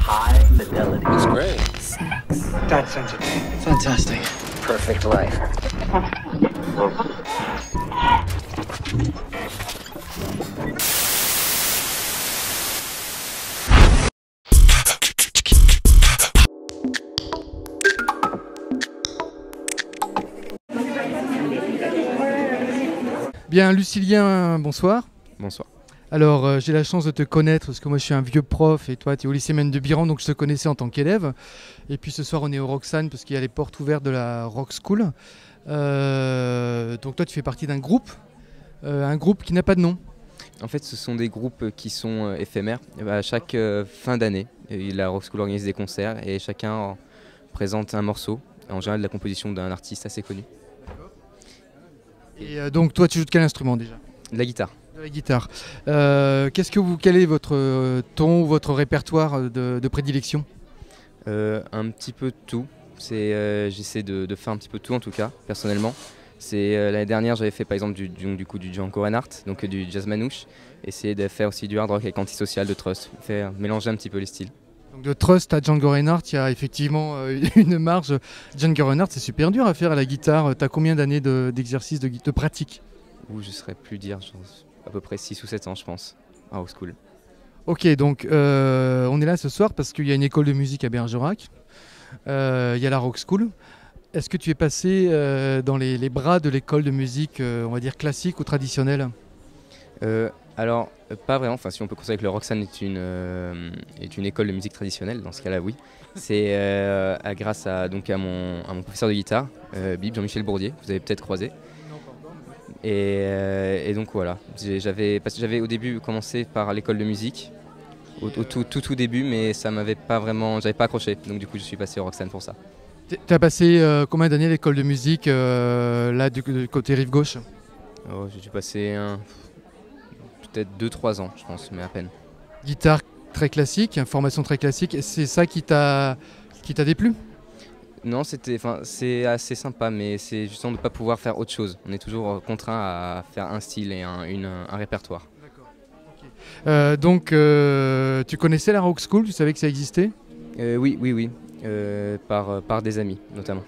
high fidelity. It's great. Sex. That sensitive. Fantastic. Perfect life. Bien, Lucilien, bonsoir. Bonsoir. Alors, j'ai la chance de te connaître parce que moi je suis un vieux prof et toi tu es au lycée Maine de Biran, donc je te connaissais en tant qu'élève. Et puis ce soir on est au Roxane parce qu'il y a les portes ouvertes de la Rock School. Donc toi tu fais partie d'un groupe qui n'a pas de nom. En fait, ce sont des groupes qui sont éphémères. À chaque fin d'année, la Rock School organise des concerts et chacun présente un morceau, en général de la composition d'un artiste assez connu. Et donc toi tu joues de quel instrument déjà ? De la guitare. De la guitare. Quel est votre ton, votre répertoire de prédilection ? Un petit peu de tout. J'essaie de faire un petit peu de tout en tout cas, personnellement. L'année dernière, j'avais fait par exemple du Django Reinhardt, donc du jazz manouche. Essayer de faire aussi du hard rock avec Antisocial de Trust. Mélanger un petit peu les styles. Donc de Trust à Django Reinhardt, il y a effectivement une marge. Django Reinhardt, c'est super dur à faire à la guitare. Tu as combien d'années d'exercice, de pratique ? Je ne saurais plus dire, à peu près 6 ou 7 ans je pense, à Rock School. Ok, donc on est là ce soir parce qu'il y a une école de musique à Bergerac. Il y a la Rock School. Est-ce que tu es passé dans les bras de l'école de musique, on va dire classique ou traditionnelle ? Alors, pas vraiment. Enfin, si on peut considérer que le Roxane est une école de musique traditionnelle, dans ce cas-là, oui. C'est grâce à mon professeur de guitare, Bib, Jean-Michel Bourdier, que vous avez peut-être croisé. Et donc voilà, j'avais au début commencé par l'école de musique, au tout début, mais ça m'avait pas vraiment, j'avais pas accroché. Donc du coup, je suis passé au Roxane pour ça. Tu as passé combien d'années à l'école de musique, là du côté rive gauche ? J'ai dû passer peut-être 2-3 ans, je pense, mais à peine. Guitare très classique, formation très classique, c'est ça qui t'a déplu ? Non, c'est assez sympa, mais c'est justement de ne pas pouvoir faire autre chose. On est toujours contraint à faire un style et un répertoire. D'accord. Donc, tu connaissais la Rock School ? Tu savais que ça existait ? Oui. Par des amis, notamment.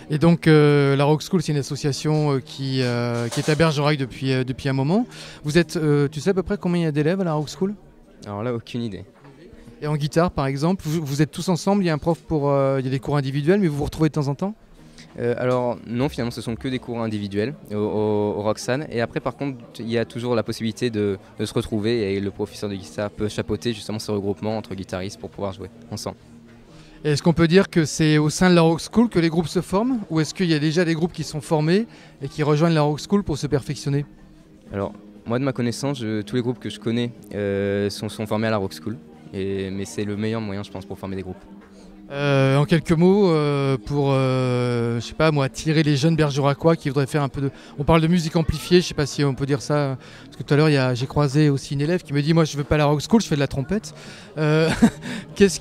Et donc, la Rock School, c'est une association qui est à Bergerac depuis un moment. Vous êtes, tu sais à peu près combien il y a d'élèves à la Rock School ? Alors là, aucune idée. Et en guitare, par exemple, vous êtes tous ensemble, il y a un prof il y a des cours individuels, mais vous vous retrouvez de temps en temps ? Alors non, finalement, ce sont que des cours individuels au Roxane. Et après, par contre, il y a toujours la possibilité de se retrouver et le professeur de guitare peut chapeauter justement ce regroupement entre guitaristes pour pouvoir jouer ensemble. Et est-ce qu'on peut dire que c'est au sein de la Rock School que les groupes se forment ? Ou est-ce qu'il y a déjà des groupes qui sont formés et qui rejoignent la Rock School pour se perfectionner ? Alors, moi, de ma connaissance, tous les groupes que je connais sont formés à la Rock School. Mais c'est le meilleur moyen, je pense, pour former des groupes. En quelques mots, pour je sais pas moi, attirer les jeunes bergeracois qui voudraient faire un peu de... On parle de musique amplifiée, je sais pas si on peut dire ça, parce que tout à l'heure j'ai croisé aussi une élève qui me dit moi je veux pas la Rock School, je fais de la trompette. Quels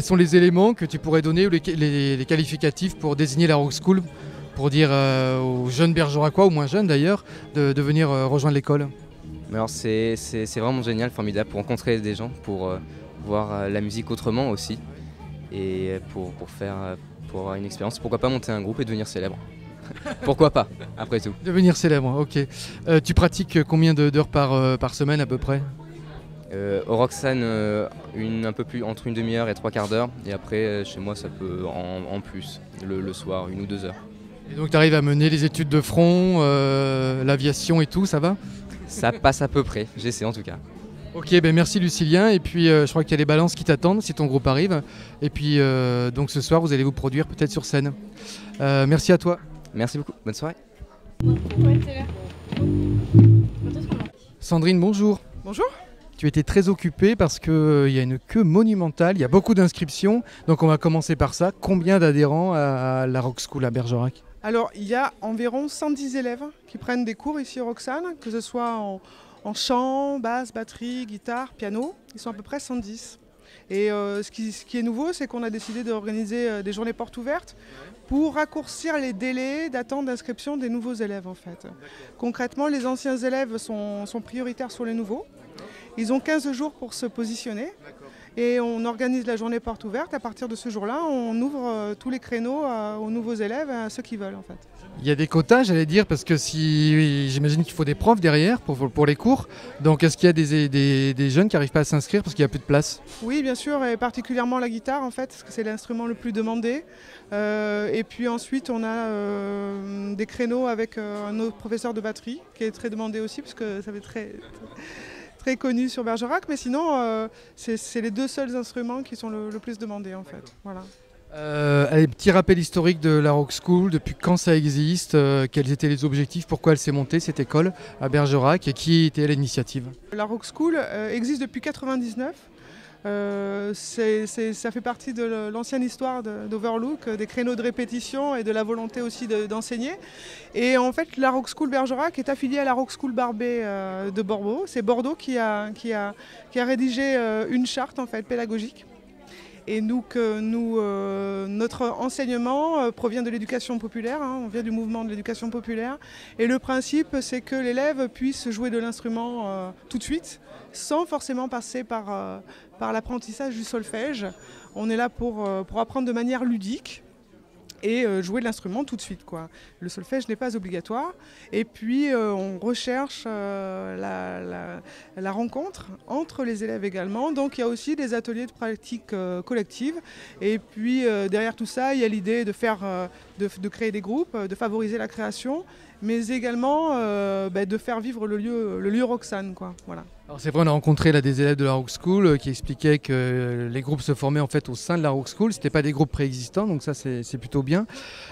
sont les éléments que tu pourrais donner ou les qualificatifs pour désigner la Rock School, pour dire aux jeunes bergeracois, ou moins jeunes d'ailleurs, de venir rejoindre l'école ? Alors c'est vraiment génial, formidable pour rencontrer des gens, pour voir la musique autrement aussi et pour avoir une expérience. Pourquoi pas monter un groupe et devenir célèbre ? Pourquoi pas, après tout. Devenir célèbre, ok. Tu pratiques combien d'heures par semaine à peu près ? Au Roxane, un peu plus entre une demi-heure et 3/4 d'heure. Et après, chez moi, ça peut en plus, le soir, 1 ou 2 heures. Et donc tu arrives à mener les études de front, l'aviation et tout, ça va ? Ça passe à peu près, j'essaie en tout cas. Ok, ben merci Lucilien, et puis je crois qu'il y a les balances qui t'attendent si ton groupe arrive. Et puis donc ce soir vous allez vous produire peut-être sur scène. Merci à toi. Merci beaucoup, bonne soirée. Sandrine, bonjour. Bonjour. Tu étais très occupée parce qu'il y a une queue monumentale, il y a beaucoup d'inscriptions. Donc on va commencer par ça. Combien d'adhérents à la Rock School à Bergerac ? Alors, il y a environ 110 élèves qui prennent des cours ici au Roxane, que ce soit en chant, basse, batterie, guitare, piano. Ils sont à peu près 110. Et ce qui est nouveau, c'est qu'on a décidé d'organiser des journées portes ouvertes pour raccourcir les délais d'attente d'inscription des nouveaux élèves en fait. Concrètement, les anciens élèves sont prioritaires sur les nouveaux. Ils ont 15 jours pour se positionner. Et on organise la journée porte ouverte. À partir de ce jour-là, on ouvre tous les créneaux aux nouveaux élèves, à ceux qui veulent en fait. Il y a des quotas, j'allais dire, parce que si j'imagine qu'il faut des profs derrière pour les cours. Donc est-ce qu'il y a des jeunes qui n'arrivent pas à s'inscrire parce qu'il n'y a plus de place? Oui, bien sûr, et particulièrement la guitare en fait, parce que c'est l'instrument le plus demandé. Et puis ensuite, on a des créneaux avec un autre professeur de batterie qui est très demandé aussi, parce que ça fait très connu sur Bergerac, mais sinon c'est les deux seuls instruments qui sont le plus demandés en fait. Voilà. Allez, petit rappel historique de la Rock School, depuis quand ça existe, quels étaient les objectifs, pourquoi elle s'est montée cette école à Bergerac et qui était à l'initiative? La Rock School existe depuis 1999. Ça fait partie de l'ancienne histoire d'Overlook, des créneaux de répétition et de la volonté aussi d'enseigner. Et en fait, la Rock School Bergerac est affiliée à la Rock School Barbet de Bordeaux. C'est Bordeaux qui a rédigé une charte en fait, pédagogique. Et notre enseignement provient de l'éducation populaire, hein, on vient du mouvement de l'éducation populaire. Et le principe, c'est que l'élève puisse jouer de l'instrument tout de suite, sans forcément passer par l'apprentissage du solfège. On est là pour apprendre de manière ludique et jouer de l'instrument tout de suite, quoi. Le solfège n'est pas obligatoire. Et puis on recherche la rencontre entre les élèves également. Donc il y a aussi des ateliers de pratique collective. Et puis derrière tout ça, il y a l'idée de créer des groupes, de favoriser la création, mais également de faire vivre le lieu Roxane, quoi. Voilà. Alors c'est vrai, on a rencontré là des élèves de la Rock School qui expliquaient que les groupes se formaient en fait au sein de la Rock School, c'était pas des groupes préexistants, donc ça c'est plutôt bien.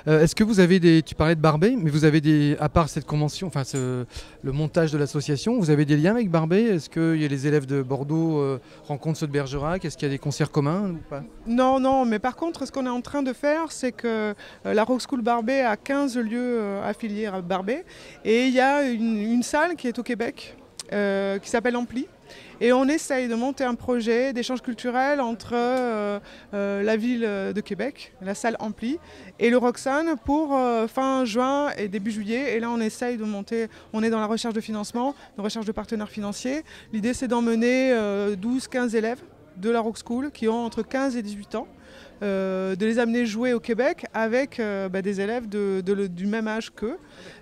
Est-ce que vous avez tu parlais de Barbet, mais vous avez à part cette convention, enfin le montage de l'association, vous avez des liens avec Barbet? Est-ce que les élèves de Bordeaux rencontrent ceux de Bergerac? Est-ce qu'il y a des concerts communs ou pas? Non, mais par contre, ce qu'on est en train de faire, c'est que la Rock School Barbet a 15 lieux affiliés à Barbet, et il y a une salle qui est au Québec, qui s'appelle Ampli. Et on essaye de monter un projet d'échange culturel entre la ville de Québec, la salle Ampli, et le Roxane pour fin juin et début juillet. Et là, on essaye de monter, on est dans la recherche de financement, de recherche de partenaires financiers. L'idée, c'est d'emmener 12-15 élèves de la Rock School qui ont entre 15 et 18 ans. De les amener jouer au Québec avec des élèves du même âge qu'eux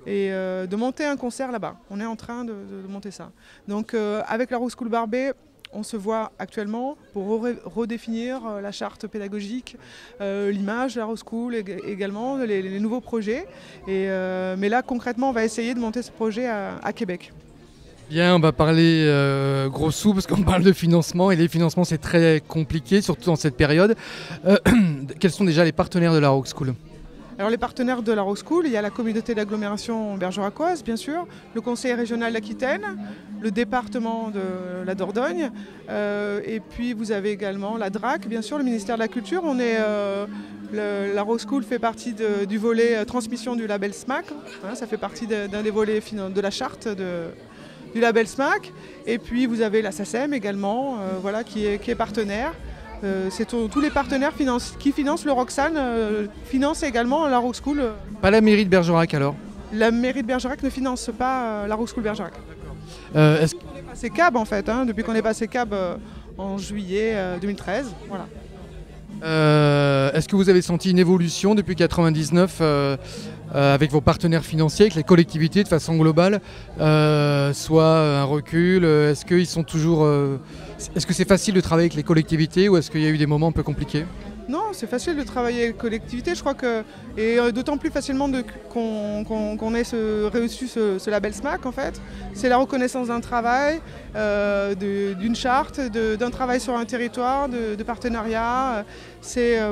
et de monter un concert là-bas. On est en train de monter ça. Donc avec la Rock School Barbet, on se voit actuellement pour redéfinir la charte pédagogique, l'image de la Rock School également, les nouveaux projets. Mais là concrètement, on va essayer de monter ce projet à Québec. Bien, on va parler gros sous parce qu'on parle de financement et les financements c'est très compliqué, surtout dans cette période. Quels sont déjà les partenaires de la Rock School? Alors les partenaires de la Rock School, il y a la communauté d'agglomération bergeracoise bien sûr, le conseil régional d'Aquitaine, le département de la Dordogne, et puis vous avez également la DRAC, bien sûr, le ministère de la Culture. La Rock School fait partie du volet transmission du label SMAC, hein, ça fait partie d'un des volets de la charte du label SMAC, et puis vous avez la SACEM également, qui est partenaire. C'est tous les partenaires qui financent le Roxane, financent également la Rock School. Pas la mairie de Bergerac alors? La mairie de Bergerac ne finance pas la Rock School Bergerac. On est passé CAB en fait, hein, depuis qu'on est passé CAB en juillet 2013. Voilà. Est-ce que vous avez senti une évolution depuis 1999 avec vos partenaires financiers, avec les collectivités de façon globale, soit un recul? Est-ce qu'ils sont toujours est-ce que c'est facile de travailler avec les collectivités ou est-ce qu'il y a eu des moments un peu compliqués? Non, c'est facile de travailler avec les collectivités, je crois que, et d'autant plus facilement qu'on ait reçu ce label SMAC en fait. C'est la reconnaissance d'un travail, d'une charte, d'un travail sur un territoire, de partenariat.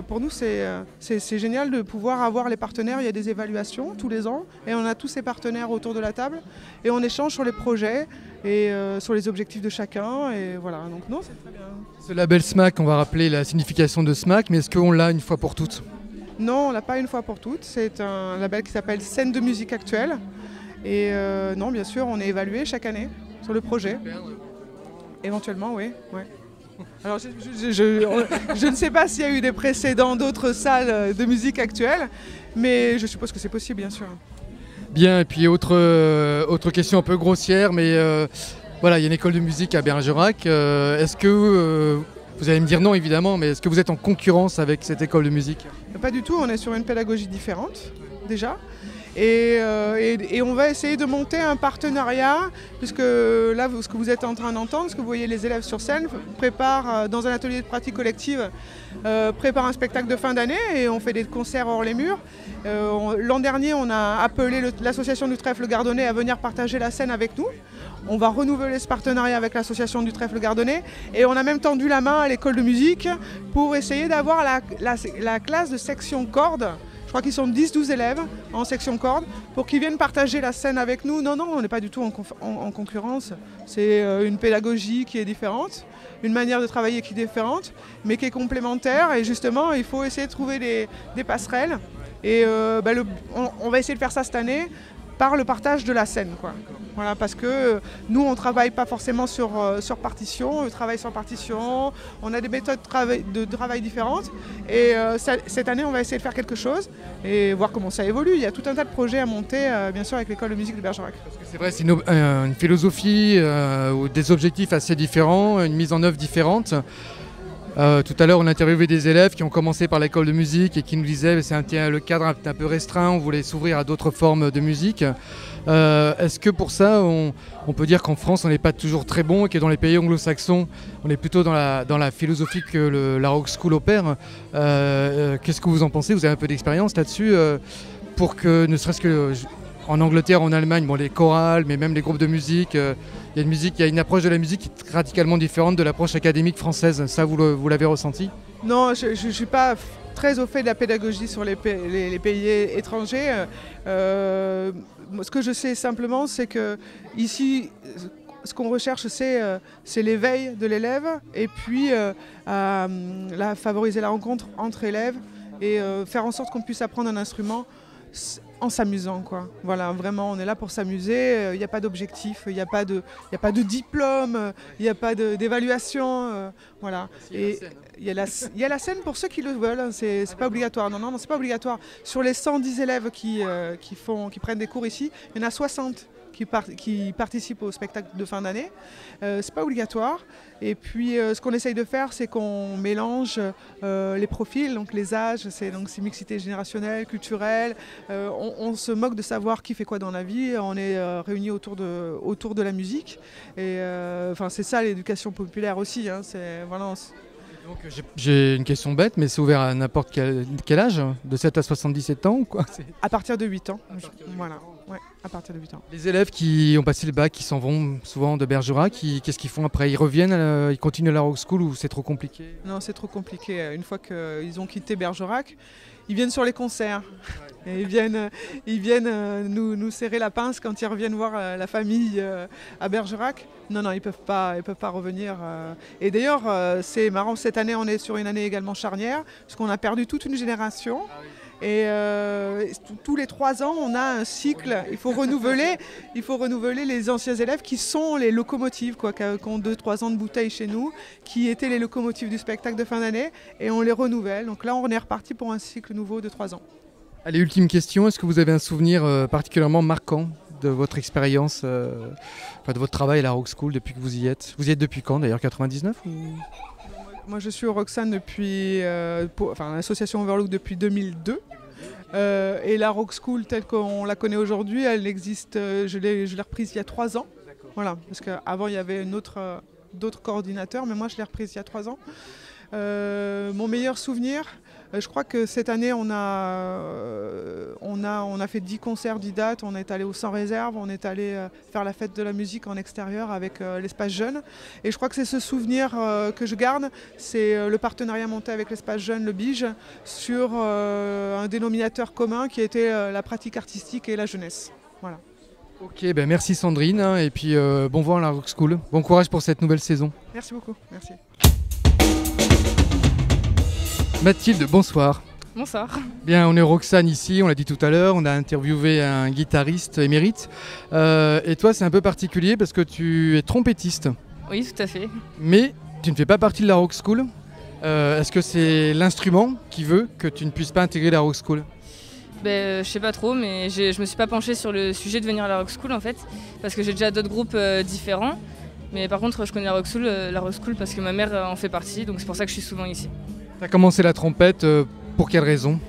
Pour nous, c'est génial de pouvoir avoir les partenaires. Il y a des évaluations tous les ans et on a tous ces partenaires autour de la table et on échange sur les projets et sur les objectifs de chacun. Et voilà, donc non, c'est très bien. Ce label SMAC, on va rappeler la signification de SMAC, mais est-ce qu'on l'a une fois pour toutes? Non, on ne l'a pas une fois pour toutes. C'est un label qui s'appelle Scène de musique actuelle. Et non, bien sûr, on est évalué chaque année sur le projet. Éventuellement, oui. Ouais. Alors, je ne sais pas s'il y a eu des précédents d'autres salles de musique actuelle, mais je suppose que c'est possible, bien sûr. Bien, et puis autre question un peu grossière, mais Voilà, il y a une école de musique à Bergerac. Est-ce que, vous allez me dire non évidemment, mais est-ce que vous êtes en concurrence avec cette école de musique? Pas du tout, on est sur une pédagogie différente déjà. Et on va essayer de monter un partenariat, puisque là, ce que vous êtes en train d'entendre, ce que vous voyez les élèves sur scène, préparent dans un atelier de pratique collective, préparent un spectacle de fin d'année et on fait des concerts hors les murs. L'an dernier, on a appelé l'association du Trèfle Gardonnais à venir partager la scène avec nous. On va renouveler ce partenariat avec l'association du Trèfle Gardonnais et on a même tendu la main à l'école de musique pour essayer d'avoir la classe de section cordes. Je crois qu'ils sont 10-12 élèves en section corde pour qu'ils viennent partager la scène avec nous. Non, on n'est pas du tout en concurrence. C'est une pédagogie qui est différente, une manière de travailler qui est différente, mais qui est complémentaire. Et justement, il faut essayer de trouver des passerelles. Et on va essayer de faire ça cette année par le partage de la scène, quoi. Voilà, parce que nous, on ne travaille pas forcément sur partition, on travaille sur partition, on a des méthodes de travail différentes. Et cette année, on va essayer de faire quelque chose et voir comment ça évolue. Il y a tout un tas de projets à monter, bien sûr, avec l'école de musique de Bergerac. Parce que c'est vrai, c'est une philosophie ou des objectifs assez différents, une mise en œuvre différente. Tout à l'heure, on a interviewé des élèves qui ont commencé par l'école de musique et qui nous disaient que le cadre était un peu restreint, on voulait s'ouvrir à d'autres formes de musique. Est-ce que pour ça, on peut dire qu'en France, on n'est pas toujours très bon et que dans les pays anglo-saxons, on est plutôt dans la philosophie que la Rock School opère? Qu'est-ce que vous en pensez? Vous avez un peu d'expérience là-dessus pour que, ne serait-ce que en Angleterre, en Allemagne, les chorales, mais même les groupes de musique, il y a une approche de la musique qui est radicalement différente de l'approche académique française. Ça, vous l'avez ressenti? Non, je ne suis pas très au fait de la pédagogie sur les pays étrangers. Ce que je sais simplement, c'est que ici, ce qu'on recherche, c'est l'éveil de l'élève et puis favoriser la rencontre entre élèves et faire en sorte qu'on puisse apprendre un instrument en s'amusant, quoi. Voilà, vraiment, on est là pour s'amuser. Il n'y a pas d'objectif, il n'y a pas de diplôme, il n'y a pas d'évaluation. Voilà. Et il y a la scène pour ceux qui le veulent. Hein, c'est pas obligatoire. Non, c'est pas obligatoire. Sur les 110 élèves qui prennent des cours ici, il y en a 60 qui participent au spectacle de fin d'année. C'est pas obligatoire. Et puis ce qu'on essaye de faire, c'est qu'on mélange les profils, donc les âges, c'est mixité générationnelle, culturelle. On se moque de savoir qui fait quoi dans la vie. On est réunis autour de la musique. Et c'est ça l'éducation populaire aussi. Hein, voilà. Donc, j'ai une question bête, mais c'est ouvert à n'importe quel âge, de 7 à 77 ans ou quoi? À partir de 8 ans. Voilà. Ouais, à partir de 8 ans. Les élèves qui ont passé le bac, qui s'en vont souvent de Bergerac, qu'est-ce qu'ils font après? Ils reviennent, ils continuent la Rock School ou c'est trop compliqué? Non, c'est trop compliqué. Une fois qu'ils ont quitté Bergerac, ils viennent sur les concerts. Et ils viennent nous serrer la pince quand ils reviennent voir la famille à Bergerac. Non, ils peuvent pas revenir. Et d'ailleurs, c'est marrant, cette année, on est sur une année également charnière, parce qu'on a perdu toute une génération. Et tous les 3 ans, on a un cycle. Il faut renouveler les anciens élèves qui sont les locomotives, qui ont 2-3 ans de bouteille chez nous, qui étaient les locomotives du spectacle de fin d'année, et on les renouvelle. Donc là, on est reparti pour un cycle nouveau de 3 ans. Allez, ultime question, est-ce que vous avez un souvenir particulièrement marquant de votre expérience, de votre travail à la Rock School depuis que vous y êtes? Vous y êtes depuis quand d'ailleurs, 99 ou... Moi je suis au Roxane depuis, l'association Overlook depuis 2002. Et la Rock School telle qu'on la connaît aujourd'hui, elle existe, je l'ai reprise il y a 3 ans. Voilà, parce qu'avant il y avait d'autres coordinateurs, mais moi je l'ai reprise il y a 3 ans. Mon meilleur souvenir, je crois que cette année on a fait 10 concerts, 10 dates, on est allé au Sans Réserve, on est allé faire la fête de la musique en extérieur avec l'Espace Jeune. Et je crois que c'est ce souvenir que je garde, c'est le partenariat monté avec l'Espace Jeune, le Bige, sur un dénominateur commun qui était la pratique artistique et la jeunesse. Voilà. Ok, merci Sandrine, et puis bon vent à la Rock School. Bon courage pour cette nouvelle saison. Merci beaucoup, merci. Mathilde, bonsoir. Bonsoir. Bien, on est Roxane ici, on l'a dit tout à l'heure, on a interviewé un guitariste émérite. Et toi, c'est un peu particulier parce que tu es trompettiste. Oui, tout à fait. Mais tu ne fais pas partie de la Rock School. Est-ce que c'est l'instrument qui veut que tu ne puisses pas intégrer la Rock School? Je sais pas trop, mais je me suis pas penchée sur le sujet de venir à la Rock School en fait, parce que j'ai déjà d'autres groupes différents. Mais par contre, je connais la Rock School parce que ma mère en fait partie, donc c'est pour ça que je suis souvent ici. Tu as commencé la trompette pour quelle raison?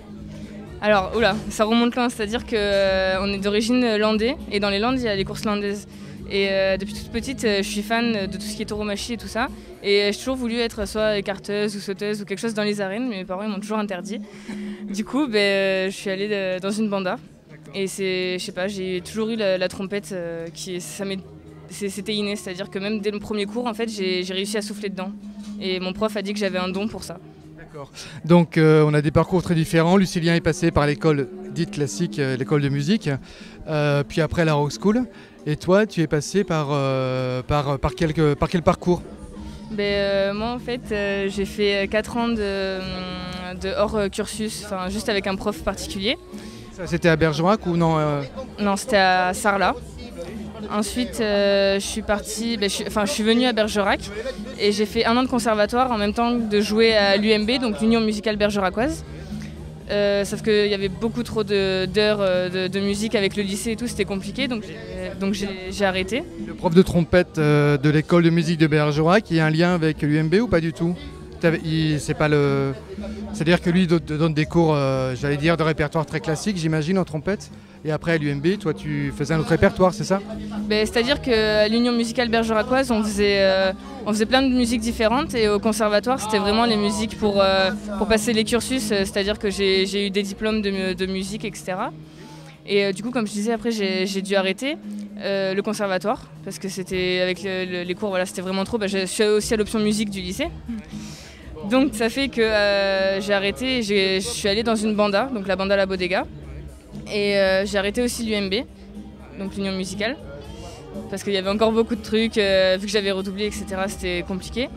Alors, oula, ça remonte loin, c'est-à-dire qu'on est d'origine landais, et dans les Landes, il y a les courses landaises. Et depuis toute petite, je suis fan de tout ce qui est tauromachie et tout ça. Et j'ai toujours voulu être soit écarteuse ou sauteuse ou quelque chose dans les arènes, mais mes parents m'ont toujours interdit. Du coup, je suis allée dans une banda. Et je sais pas, j'ai toujours eu la trompette c'était inné, c'est-à-dire que même dès le premier cours, en fait, j'ai réussi à souffler dedans. Et mon prof a dit que j'avais un don pour ça. D'accord. Donc on a des parcours très différents. Lucilien est passé par l'école dite classique, l'école de musique, puis après la Rock School. Et toi, tu es passé par quel parcours? Moi, en fait, j'ai fait 4 ans de hors cursus, juste avec un prof particulier. Ça, c'était à Bergerac ou non Non, c'était à Sarlat. Ensuite, je suis venue à Bergerac et j'ai fait 1 an de conservatoire en même temps de jouer à l'UMB, donc l'Union musicale bergeracoise. Sauf qu'il y avait beaucoup trop d'heures de musique avec le lycée et tout, c'était compliqué, donc j'ai arrêté. Le prof de trompette de l'école de musique de Bergerac, il y a un lien avec l'UMB ou pas du tout? C'est-à-dire que lui donne des cours, j'allais dire, de répertoire très classique, j'imagine, en trompette. Et après à l'UMB, toi tu faisais un autre répertoire, c'est ça? C'est-à-dire qu'à l'Union musicale bergeracoise, on faisait plein de musiques différentes, et au conservatoire, c'était vraiment les musiques pour passer les cursus, c'est-à-dire que j'ai eu des diplômes de musique, etc. Et du coup, comme je disais, après j'ai dû arrêter le conservatoire, parce que c'était avec les cours, voilà, c'était vraiment trop. Je suis aussi à l'option musique du lycée. Donc ça fait que j'ai arrêté, je suis allée dans une banda, donc la banda La Bodega. Et j'ai arrêté aussi l'UMB, donc l'Union musicale, parce qu'il y avait encore beaucoup de trucs, vu que j'avais redoublé, etc., c'était compliqué.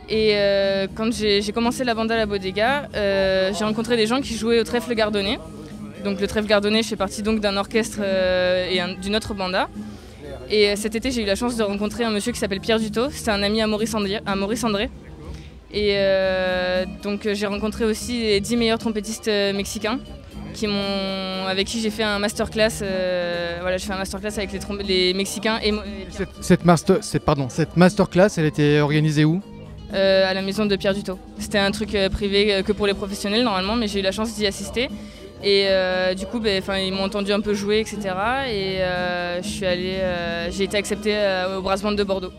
Et quand j'ai commencé la banda La Bodega, j'ai rencontré des gens qui jouaient au trèfle gardonné. Donc le trèfle gardonné, je fais partie donc d'un orchestre et d'une autre banda. Et cet été, j'ai eu la chance de rencontrer un monsieur qui s'appelle Pierre Dutot, c'était un ami à Maurice André. Et donc j'ai rencontré aussi les 10 meilleurs trompettistes mexicains avec qui j'ai fait un masterclass. Je fais un masterclass avec les Mexicains. Et cette masterclass, elle était organisée où? À la maison de Pierre Dutot. C'était un truc privé que pour les professionnels normalement, mais j'ai eu la chance d'y assister. Et du coup, ils m'ont entendu un peu jouer, etc. Et j'ai été acceptée au Brass Band de Bordeaux.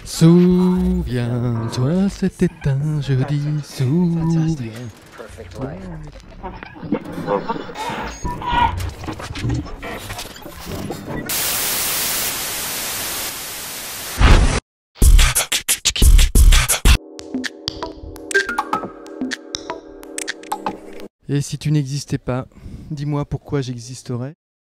Souviens-toi, c'était un jeudi, souviens. Perfect life. Et si tu n'existais pas, dis-moi pourquoi j'existerais.